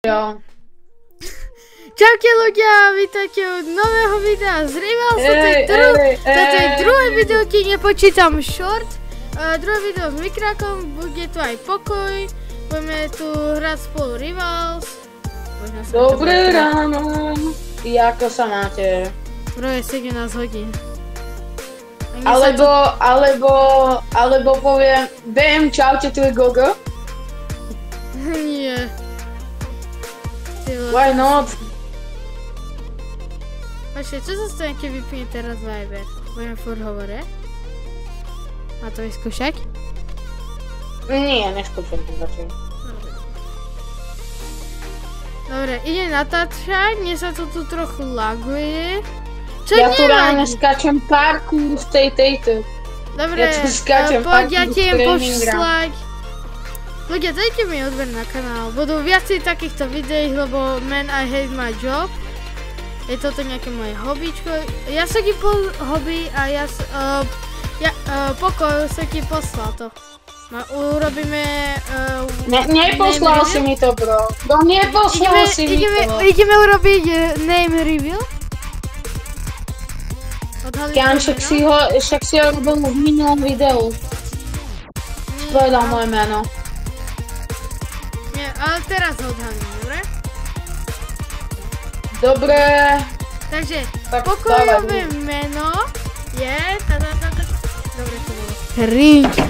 Jo. Čaute ľudia, vítajte od nového videa z Rivals. Toto je druhé video, keď nepočítam short. Druhé video s Mikrákom, bude tu aj pokoj. Budeme tu hrať spolu Rivals. Dobré ráno. Ako sa máte? Bro, je 17 hodín. Alebo poviem, BM, čaute, tu je Gogo. Nie. Why not? Počkej, čo sa stane, keď vypne teraz Viber? Budeme furt hovoriť? A to vyskúšať? Nie, neskúšam to začať. Dobre, ide natáčať, mne sa to tu trochu laguje. Čo ja tu ráne skáčem parkour v tejto. Dobre, ja tu skáčem poď, ja parkour ti v idem tréning poslať. Ľudia, dajte mi odber na kanál, budú viacej takýchto videí, lebo man, I hate my job. Je toto nejaké moje hobbyčko. Ja som ti hobby a pokoj som ti poslal to. Urobíme... Neposlal si mi to, bro. No neposlal si mi to. Ideme urobiť name reveal. Však si ho robil v minulom videu. Povedal moje meno. Nie, ale teraz ho odhalím, dobre? Dobre. Takže pokojové meno je... Dobre to bolo. Cringe.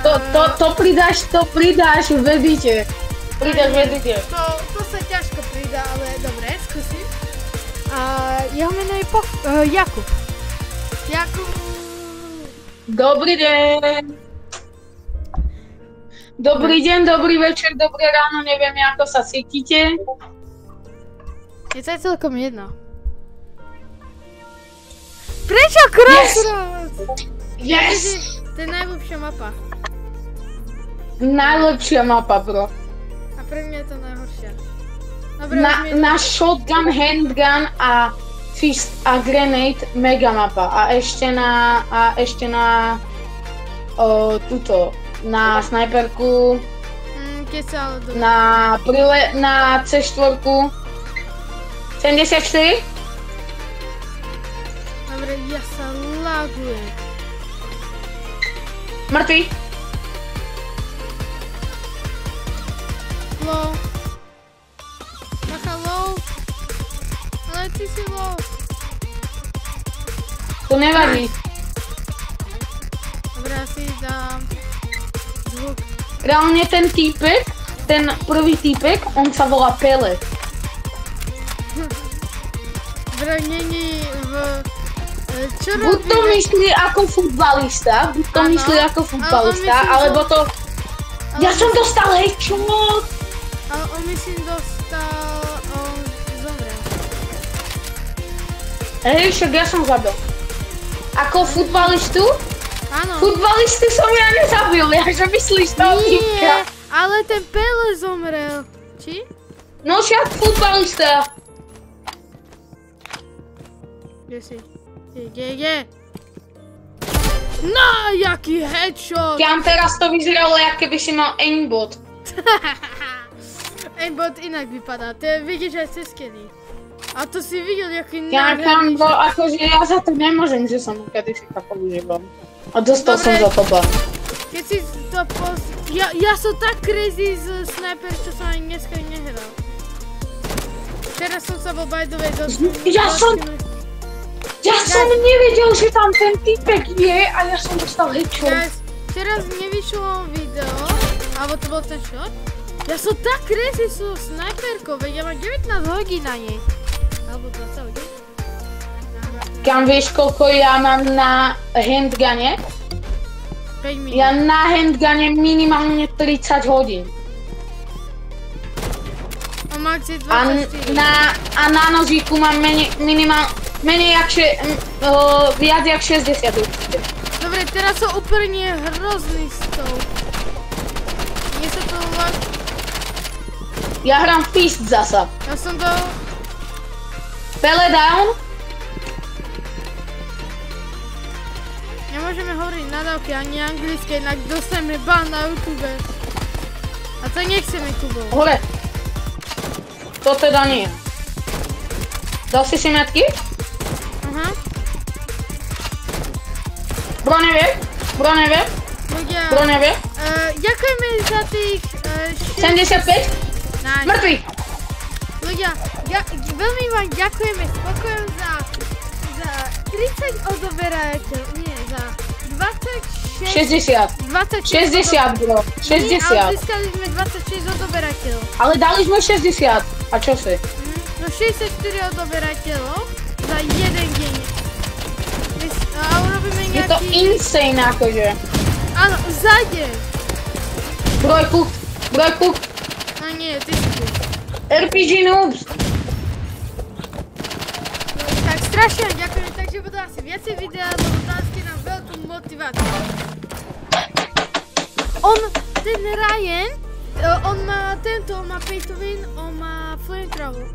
To pridáš v edite. Pridáš v edite. To sa ťažko pridá, ale dobre, skúsim. Jeho meno je Jakub. Jakub. Dobrý deň. Dobrý deň, dobrý večer, dobré ráno, neviem, ako sa cítite. Je to celkom jedno. Prečo Crossroads? Yes! To je najlepšia mapa. Najlepšia mapa, bro. A pre mňa je to najhoršia. Dobre, na shotgun, handgun a fist a grenade mega mapa. A ešte na tuto. Na snajperku, na C4, 74. Dobre, ja sa lagujem. Mŕtvy. Low. Bacha low. Ale ty si low. To nevadí. Dobre, asi dám zvuk. Reálne ten týpek, ten prvý týpek, on sa volá Pele. Dobre, není v... Čo robí? Buď to myslí ako futbalista, alebo to... Ja som dostal headshot! Ale on myslím dostal... On zomrel. Hej, však ja som zabil. Ako futbalistu? Áno. Futbalistu som ja nezabil, ja že myslíš toho týpka. Nie, ale ten Pele zomrel. Či? No však futbalista. Kde si? Kde? No, jaký headshot! Kam teraz to vyzeralo, jak keby si mal aimbot. Aimbot inak vypadá, to vidíš aj cez kedy. A to si videl, jaký nádherný shot. Akože ja za to nemôžem, že som kedy si to používal. A dostal som za to ban. Keď si to ja som tak crazy z sniper, čo som ani dneska nehral. Včera som sa bol by the way Ja som nevedel, že tam ten typek je a ja som dostal headshot. Včera nevyšlo video, alebo to bol ten shot. Ja som tak crazy so sniperkou, veď ja mám 19 hodín na nej. Alebo 20 hodín. Kam vieš, koľko ja mám na handgune? 5 minút. Ja na handgune minimálne 30 hodín. A max je 24. A na nožíku mám viac jak 60 určite. Dobre, teraz som úplne hrozný s tou. Mne sa to lag... Ja hrám fist zasa. Ja som to... Pele down. Nemôžeme hovoriť nadávky ani anglické, inak dostaneme ban na YouTube. A to nechceme, Kubo. Hore. to teda nie. Dal si metky? Aha. Broňoviek? Ľudia, ďakujeme za tých 75? Nice. Mŕtvy! Ľudia, veľmi vám ďakujeme, spokojom za 30 odoberateľov, nie, za 26... 60. 60, bro. 60. Nie, ale získali sme 26 odoberateľov. Ale dali sme 60. A čo si? No 64 odoberateľov za jeden deň. A urobíme nejaký... Je to insane akože. Áno, za deň. Brojku. No nie, ty si tu. RPG noobs. No, tak strašne ďakujem, takže budú asi viacej videá, lebo dáte nám veľkú motiváciu. Ten Ryan, on má pay to win, on má flamethrower.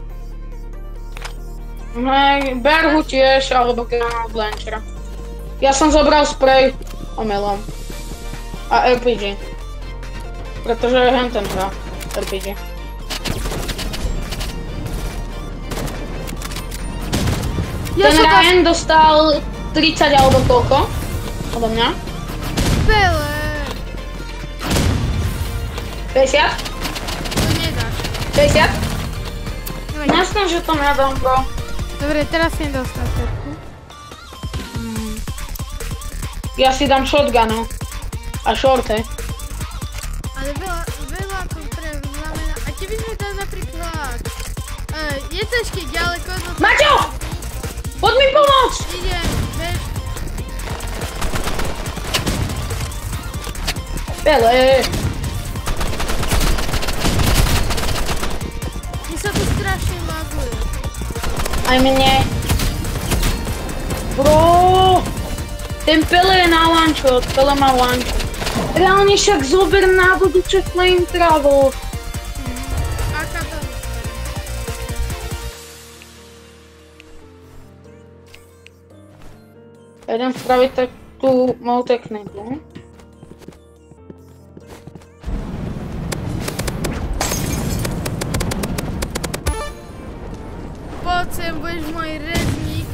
Hej, berhu tiež, alebo granát launchera. Ja som zobral spray omylom. A RPG. Pretože je henten hra RPG. Ten Ryan dostal 30 alebo koľko? Odo mňa? Pele. 50? To nedáš. 50? Jasné, že to nedám, bro. Dobre, teraz si dostal všetku. Ja si dám shotgunu. A shorty. Ale veľa to znamená. A keby sme tam napríklad... je to ešte ďaleko, no... Maťo! Poď mi pomôcť! Idem, bež. Pele. Mi sa tu strašne laguje. Aj mne. Bro! Ten Pele je na one-shot, Pele má one-shot. Reálne však zober návodu, čo flamethrower. Aká to vyskúša? Idem spraviť takú malú techniku. Poď sem, budeš môj rezník.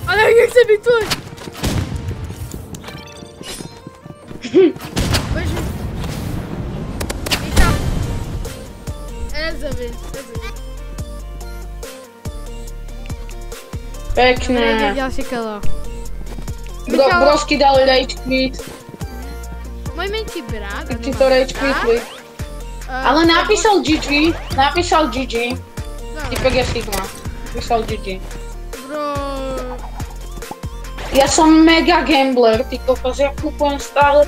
Ale ja nechcem byť tvoj. Budeš mi... Vítam. Ezovi. Pekné. Ďalšie kolo. Brosky dali rage quit. Môj menší brat. Tak ti to rage quitli. Ale napísal GG. Typek je Sigma. Napísal GG. Bro. Ja som mega gambler, ty kokos, ja kúpujem stále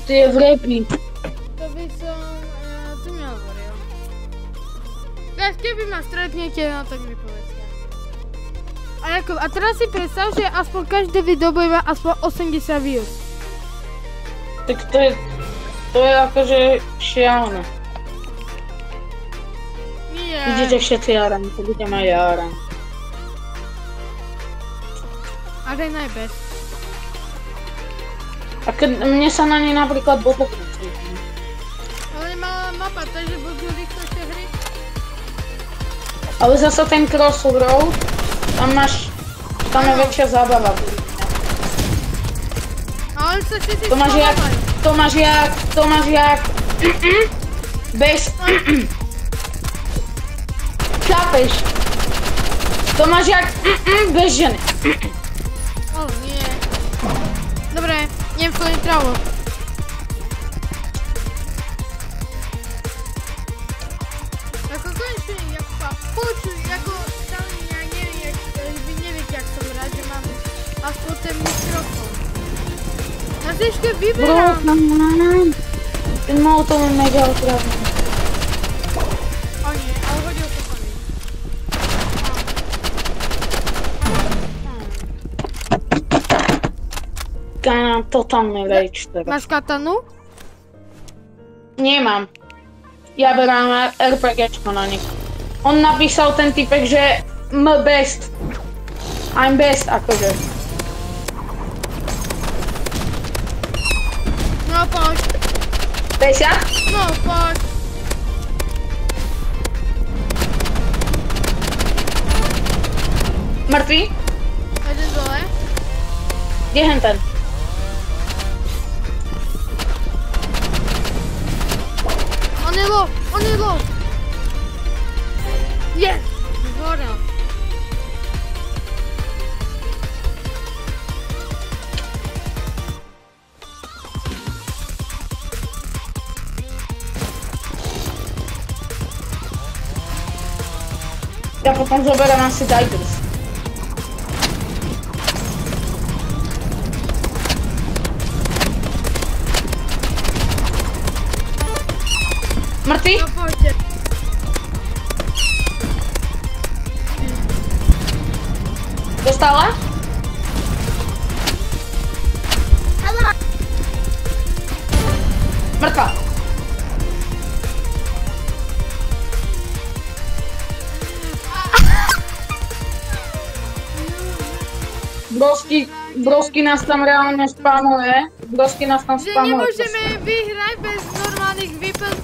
tie vrepy. To by som tu nehovoril. Guys, keby ma stretnete, no tak mi povedzte. A teraz si predstav, že aspoň každé video bude mať aspoň 80 views. Tak to je akože šialené. Nie. Idete všetci jarani, to budem aj jaran. Ale najbez. A keď mne sa na nej napríklad botok necíti. Ale malá mapa, takže budú rýchlejšie hry. Ale zasa ten crossroad, tam je väčšia zábava. Ale sa všetci To máš jak, bez, chápeš? To máš jak, bez ženy. Oh, nie. Dobre, idem plniť trávu. Ako konečne, ako stále ja neviem, vy neviete, jak som rád, že mám aspoň ten mikrofón. Ja si ešte vyberám. Ten molotov je mega otravný. O nie, ale hodil to po nej. Mám totálny rage teraz. Máš katanu? Nemám. Ja berám RPGčko na nich. On napísal ten typek, že best. I'm best, akože. No poď. 50? No poď. Mrtvý? Jeden dole. Kde je ten? On je low. Yes! Zvorel. Ja potom zoberiem asi Digers. Mrtvý? No poďte. Dostala? Mrtvá. Brosky nás tam reálne spamuje. Brosky nás tam Že spamuje. nemôžeme vyhrať bez normálnych výplň.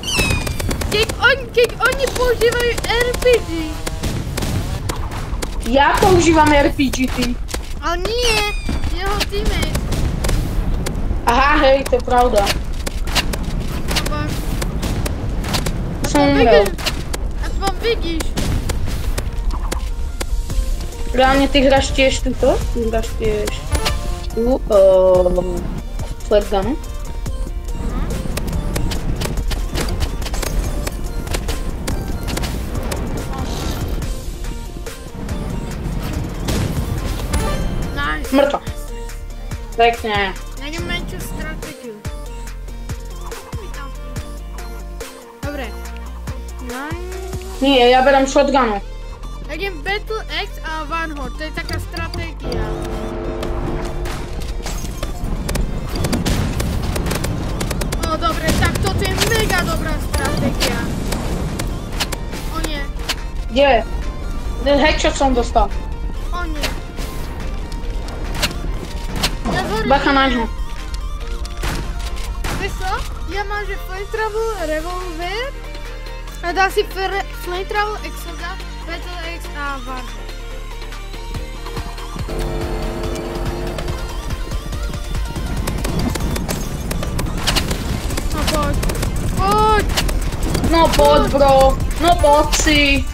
Keď oni používajú RPG. Ja používam RPG, ty. Ale nie, jeho teammate. Aha, hej, to je pravda. Som umrel. Aspoň vidíš. Reálne ty hráš tiež túto? Ty hráš tiež tú flare gunu. Nice. Mŕtva. Pekne. Nájdem menšiu stratégiu. Dobre. Nie, ja berem shotgunu. Nájdem Battle Axe a One Horde, to je taká stratégia. O, dobre, tak toto je mega dobrá stratégia. O nie, Kde? Headshot som dostal. o nie. Ja zhorím. Bacha na ňo. Vieš čo? Ja mám, že flamethrower, revolver a dá si flamethrower, exoda, Battle Axe a One Horde. No poď, poď! No poď, bro. No poď si.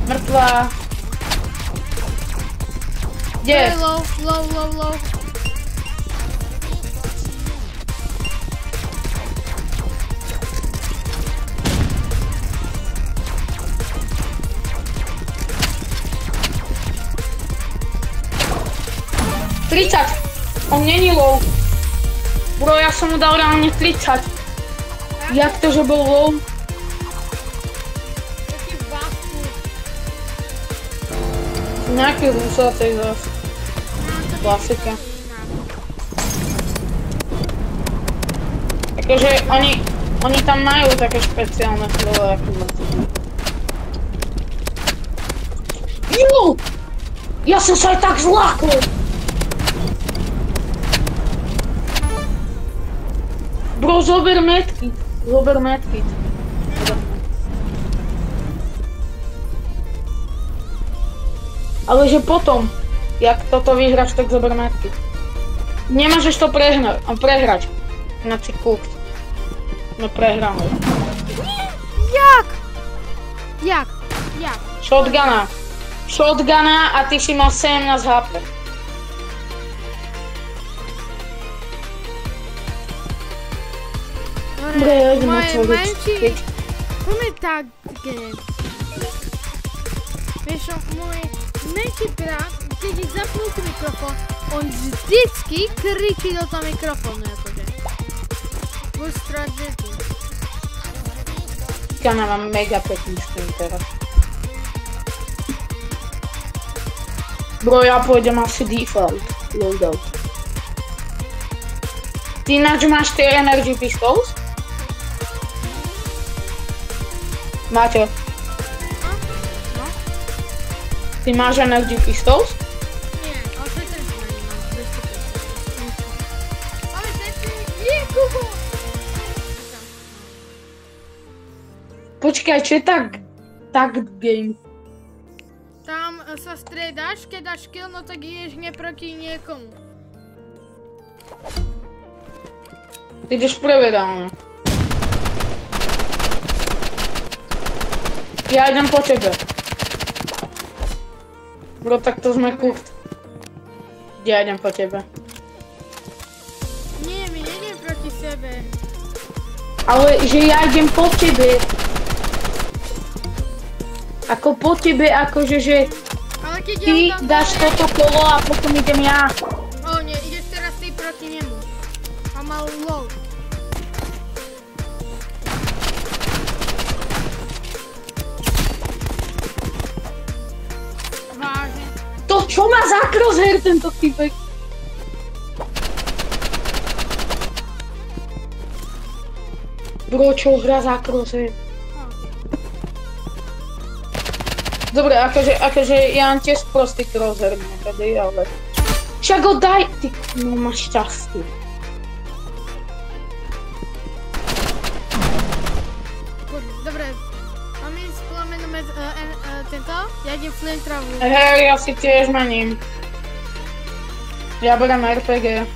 Mŕtva. Kde? Low. 30. On není low. Bro, ja som mu dal reálne 30. Jak to, že bol low? Taký basku. Nejaký rúsatej zas. Klasika. Takže oni tam majú také špeciálne slova, ako mŕtvi. Jo! Ja som sa aj tak zlákol! Bro, zober medkit. Ale že potom, jak toto vyhráš, tak zober medkit. Nemôžeš to prehrať. Na si kúkt. No prehráme. Jak? Shotguna a ty si mal 17 HP. Dobre, ja idem otvoriť. Poďme tak, game. Vieš čo, môj menší brat, keď je zapnutý mikrofón, on vždycky kričí do toho mikrofónu, akože. Buď strategy. Ja mám mega pekný stream teraz. Bro, ja pôjdem asi default loadout. Ty ináč máš tie energy pistols? Máte. No? Ty máš energy pistols? Nie, ale to je ten zbraní, mám 250. Ale ten je kubo! Počkaj, čo je tak game? Tam sa striedaš, keď dáš kill, no tak ideš hneď proti niekomu. Ty ideš prvé dávno. Ja idem po tebe. Bro, tak to sme kúpt. Ja idem po tebe. Nie, my nejdem proti sebe. Ale že ja idem po tebe. Ako po tebe, akože že Ale keď ty ja tam dáš toto kolo a potom idem ja. O nie, ideš teraz ty proti nemu. A mal low. Vážne. To čo má za crosshair tento typek? Bro, čo hrá za crosshair? Dobre, akože ja mám tiež prostý crosshair niekedy, ale... Však ho daj, ty, no máš šťastie. Dobre, máme ísť plamenu med tento? Ja idem flintravu. Hej, ja si tiež mením. Ja berem RPG.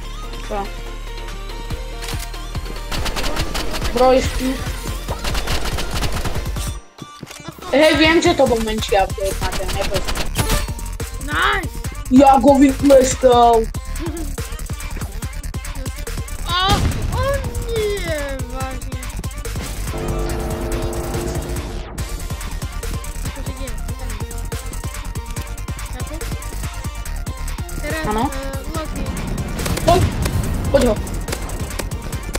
Čo? Bro, hej, viem, že to bol menší update na ten, neboj. Nice! Ja go vypleskal. O nie, vážne. Akože idem, Chápu? Teraz, Áno. Loki. Poď ho.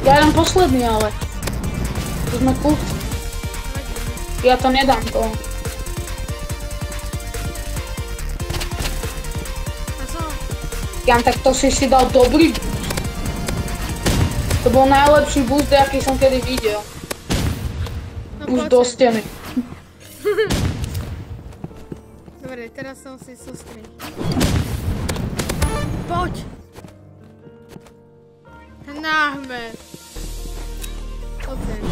Ja idem posledný, ale. To sme kúpt. Ja to nedám to. A som? Jan, tak to si dal dobrý boost. To bol najlepší boost, aký som kedy videl. No, Boost do steny. Dobre, teraz som si sústredil. Poď! Náhme. Oceň.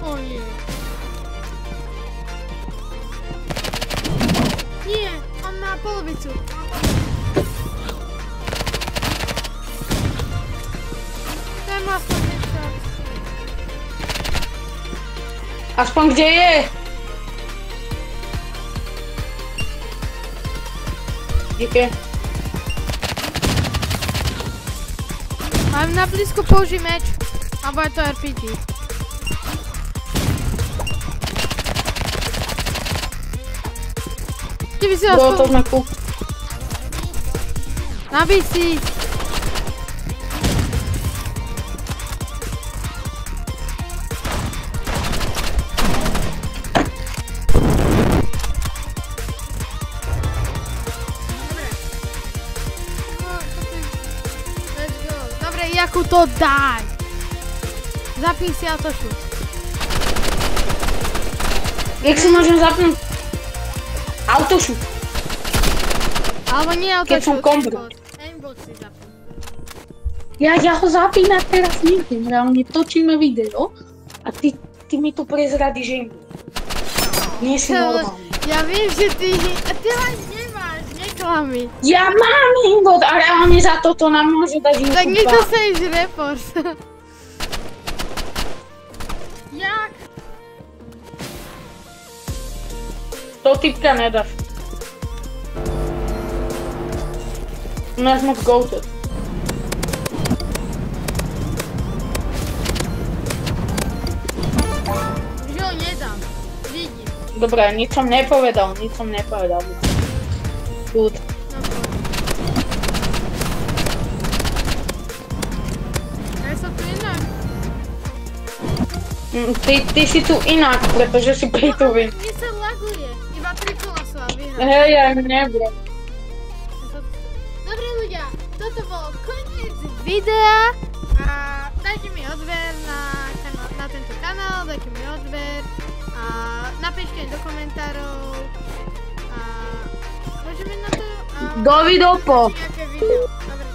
O nie. Nie, on má polovicu. Ten má 150. Aspoň kde je? Díky. Mám na blízko použij meč. Abo je to RPG. Ty by si Bro, to aspoň... sme kúpt. Nabij si. Dobre, Jakub, to daj. Zapni si autošut. Jak si môžem zapnúť? Autošut. Alebo nie Keď som autošut, kombo. aimbot si zapni. Ja ho zapínať teraz neviem, reálne točíme video a ty mi to prezradíš aimbot. Nie si normálny. Ja viem, že ty len nemáš, neklami. Ja mám aimbot a reálne za toto nám môže dať YouTube. Tak nedostaneš report. Jak? To typka nedáš. U nás moc goated. Že ho nedám. Vidím. Dobre, nič som nepovedal. Good. No poď. Ja som tu inak. Ty si tu inak, pretože si pay to win. Mne sa laguje. Iba 3 kola sú a vyhrám. Hej, ja nebro. Dobre ľudia, toto bol koniec videa a dajte mi odber na tento kanál, dajte mi odber a napíšte do komentárov a môžeme na to a Dovidopo. Nejaké video. Dobre.